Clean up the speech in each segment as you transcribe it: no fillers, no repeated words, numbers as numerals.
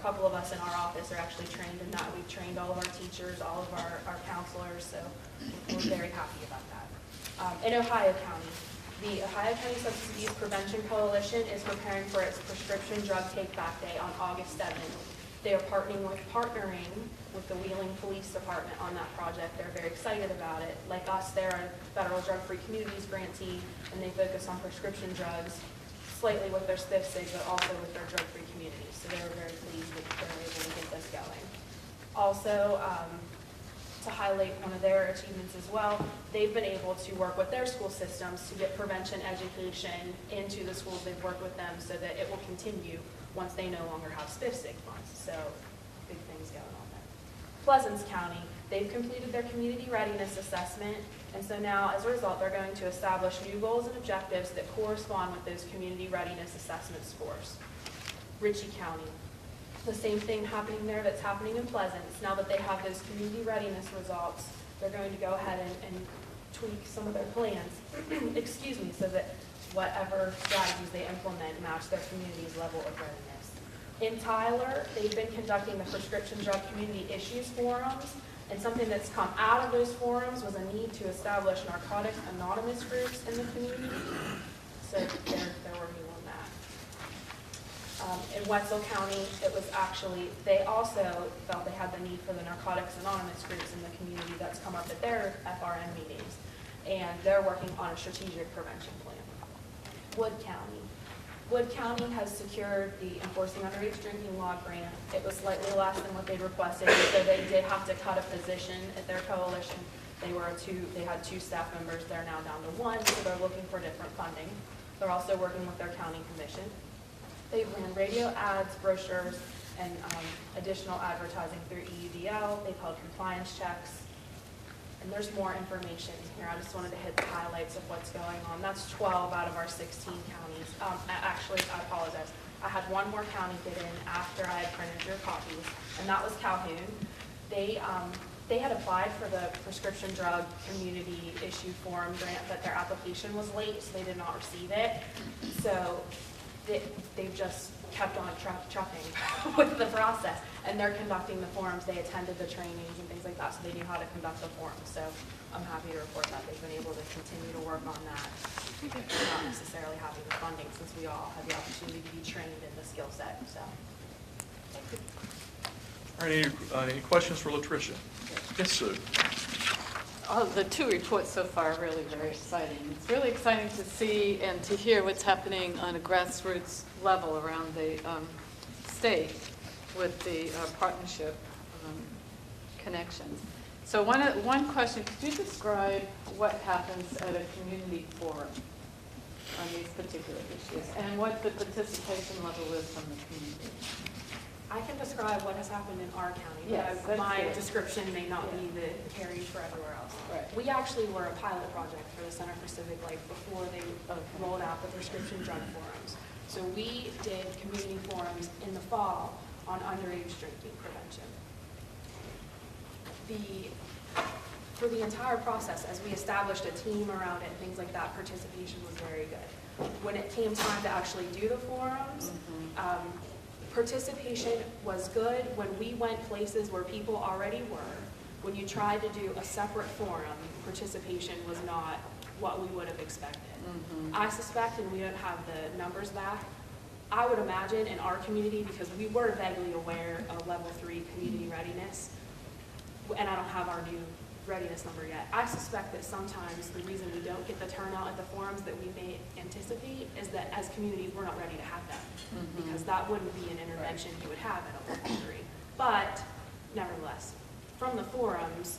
couple of us in our office are actually trained in that. We've trained all of our teachers, all of our counselors, so we're very happy about that. In Ohio County, the Ohio County Substance Abuse Prevention Coalition is preparing for its Prescription Drug Take Back Day on August 7th. They are partnering with the Wheeling Police Department on that project. They're very excited about it. Like us, they're a Federal Drug-Free Communities grantee, and they focus on prescription drugs, slightly with their SPIF-SIG, but also with their drug-free communities. So they were very pleased that they were able to get this going. Also, to highlight one of their achievements as well, they've been able to work with their school systems to get prevention education into the schools. They've worked with them so that it will continue once they no longer have SPIF-SIG funds. So big things going on there. Pleasants County, they've completed their community readiness assessment, and so now as a result they're going to establish new goals and objectives that correspond with those community readiness assessment scores. Ritchie County, the same thing happening there that's happening in Pleasants. Now that they have those community readiness results, they're going to go ahead and tweak some of their plans, excuse me, so that whatever strategies they implement match their community's level of readiness. In Tyler, they've been conducting the prescription drug community issues forums, and something that's come out of those forums was a need to establish narcotics anonymous groups in the community. So they're working on that. In Wetzel County, it was actually, they also felt they had the need for the narcotics anonymous groups in the community. That's come up at their FRN meetings, and they're working on a strategic prevention plan. Wood County. Wood County has secured the Enforcing Underage Drinking Law grant. It was slightly less than what they requested, so they did have to cut a position at their coalition. They had 2 staff members. They're now down to 1, so they're looking for different funding. They're also working with their county commission. They've ran radio ads, brochures, and additional advertising through EUDL. They've held compliance checks. And there's more information here. I just wanted to hit the highlights of what's going on. That's 12 out of our 16 counties. Actually, I apologize. I had one more county get in after I had printed your copies, and that was Calhoun. They had applied for the prescription drug community issue forum grant, but their application was late, so they did not receive it. So they've just kept on trucking with the process, and they're conducting the forums. They attended the trainings and things like that, so they knew how to conduct the forums. So I'm happy to report that they've been able to continue to work on that, not necessarily having the funding, since we all had the opportunity to be trained in the skill set. So thank you. All right, any questions for Latricia? Yes, Sue. Oh, the 2 reports so far are really very exciting. It's really exciting to see and to hear what's happening on a grassroots level around the state with the partnership connections. So one question, could you describe what happens at a community forum on these particular issues and what the participation level is from the community? I can describe what has happened in our county, Yes, but my good. description may not be the carried for everywhere else. Right. We actually were a pilot project for the Center for Civic Life before they rolled out the prescription drug forums. So we did community forums in the fall on underage drinking prevention. For the entire process, as we established a team around it and things like that, participation was very good. When it came time to actually do the forums, participation was good. When we went places where people already were, when you tried to do a separate forum, participation was not what we would have expected. I suspect, and we don't have the numbers back, I would imagine in our community, because we were vaguely aware of level 3 community readiness, and I don't have our new readiness number yet. I suspect that sometimes the reason we don't get the turnout at the forums that we may anticipate is that as communities we're not ready to have them, because that wouldn't be an intervention you would have at a level 3. But nevertheless, from the forums,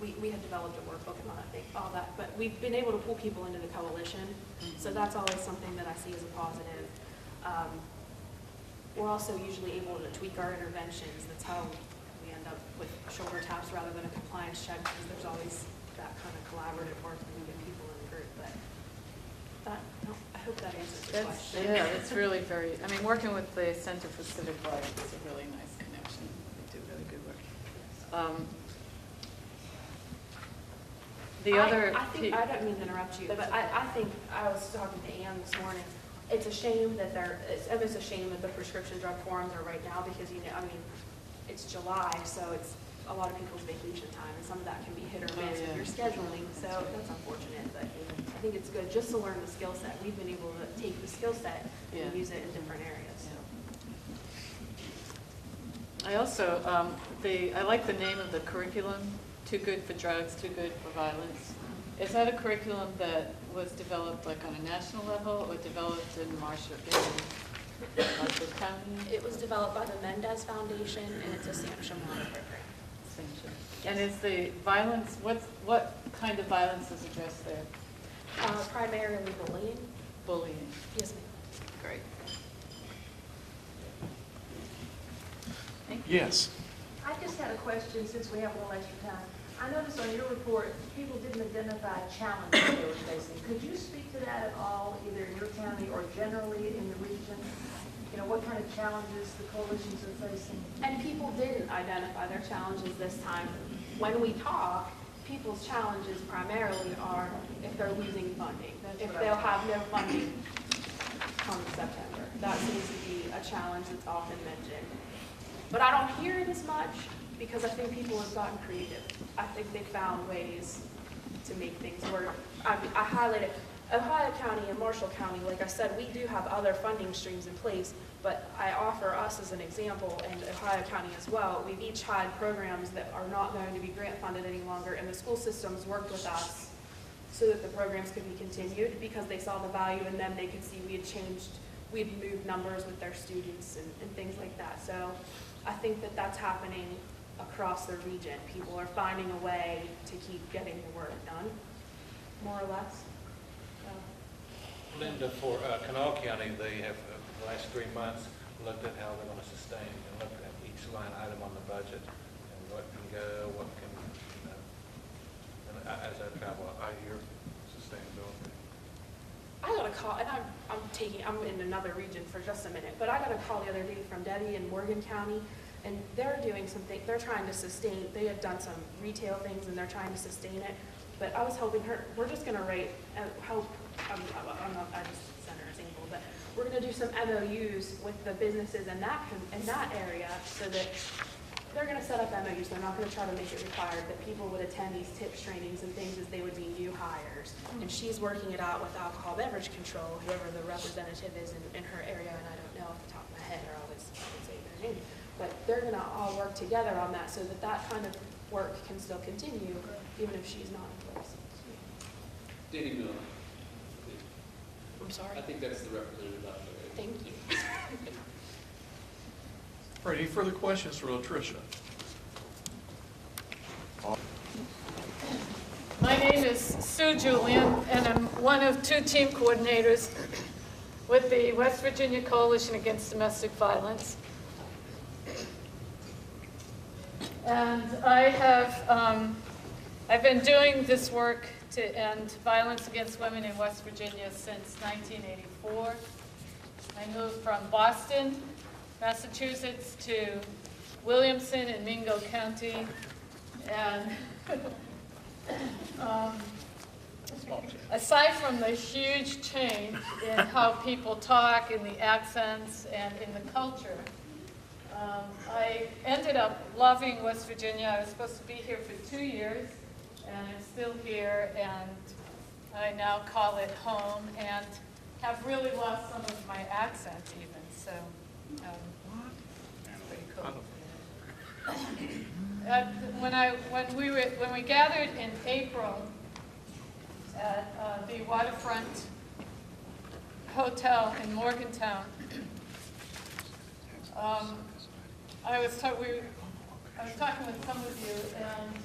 we had developed a workbook and I think all that, but we've been able to pull people into the coalition, so that's always something that I see as a positive. We're also usually able to tweak our interventions. That's how we end up with shoulder taps rather than a compliance check, because there's always that kind of collaborative work when we get people in the group. But I hope that answers the question. Yeah, it's really very, I mean, working with the Center for Civic Life is a really nice connection. They do really good work. I don't mean to interrupt you, but I think I was talking to Ann this morning. it's a shame that it's almost a shame that the prescription drug forums are right now because, it's July, so it's a lot of people's vacation time, and some of that can be hit or miss with your scheduling, so that's unfortunate, but I think it's good just to learn the skill set. We've been able to take the skill set and use it in different areas. I also, I like the name of the curriculum, Too Good for Drugs, Too Good for Violence. Is that a curriculum that was developed like on a national level or developed in Marshall County? It was developed by the Mendez Foundation, and it's a Sam Shimon program. And is the violence, what kind of violence is addressed there? Primarily bullying. Bullying. Yes, ma'am. Great. Yes. I just had a question since we have a little extra time. I noticed on your report, people didn't identify challenges they were facing. Could you speak to that at all, either in your county or generally in the region? What kind of challenges the coalitions are facing? And people didn't identify their challenges this time. When we talk, people's challenges primarily are if they're losing funding, if they'll have no funding come September. That seems to be a challenge that's often mentioned. But I don't hear it as much because I think people have gotten creative. I think they found ways to make things work. I highlighted Ohio County and Marshall County. Like I said, we do have other funding streams in place, but I offer us as an example, and Ohio County as well. We've each had programs that are not going to be grant funded any longer, and the school systems worked with us so that the programs could be continued because they saw the value in them. They could see we had moved numbers with their students and things like that. So I think that that's happening across the region. People are finding a way to keep getting the work done, more or less. Linda, for Kanawha County, they have, the last 3 months, looked at how they're going to sustain and looked at each line item on the budget and what can go, what can, and as I travel, I hear sustainability. I got a call, and I'm in another region for just a minute, but I got a call the other day from Debbie in Morgan County, and they're doing something, they're trying to sustain, they had done some retail things and they're trying to sustain it, but I was helping her, we're just going to help, I just sent her an example, but we're going to do some MOUs with the businesses in that area so that they're going to set up MOUs. They're not going to try to make it required that people would attend these tips trainings and things as they would be new hires. And she's working it out with alcohol beverage control, whoever the representative is in her area, and I don't know off the top of my head, or I would say their name. But they're going to all work together on that so that that kind of work can still continue even if she's not in place. Danny Miller. I'm sorry. I think that's the representative out there. Thank you. All right, any further questions for Latricia? My name is Sue Julian, and I'm one of 2 team coordinators with the West Virginia Coalition Against Domestic Violence. And I've been doing this work to end violence against women in West Virginia since 1984. I moved from Boston, Massachusetts to Williamson in Mingo County, and aside from the huge change in how people talk, in the accents, and in the culture, I ended up loving West Virginia. I was supposed to be here for 2 years, and I'm still here, and I now call it home, and have really lost some of my accent even, so it's pretty cool. When we gathered in April at the Waterfront Hotel in Morgantown, I was talking with some of you and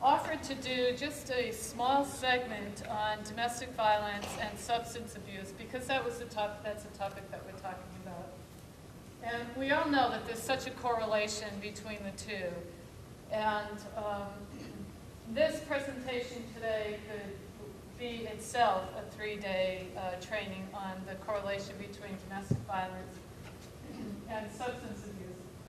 offered to do just a small segment on domestic violence and substance abuse because that's a topic that we're talking about. And we all know that there's such a correlation between the two. And this presentation today could be itself a 3-day training on the correlation between domestic violence and substance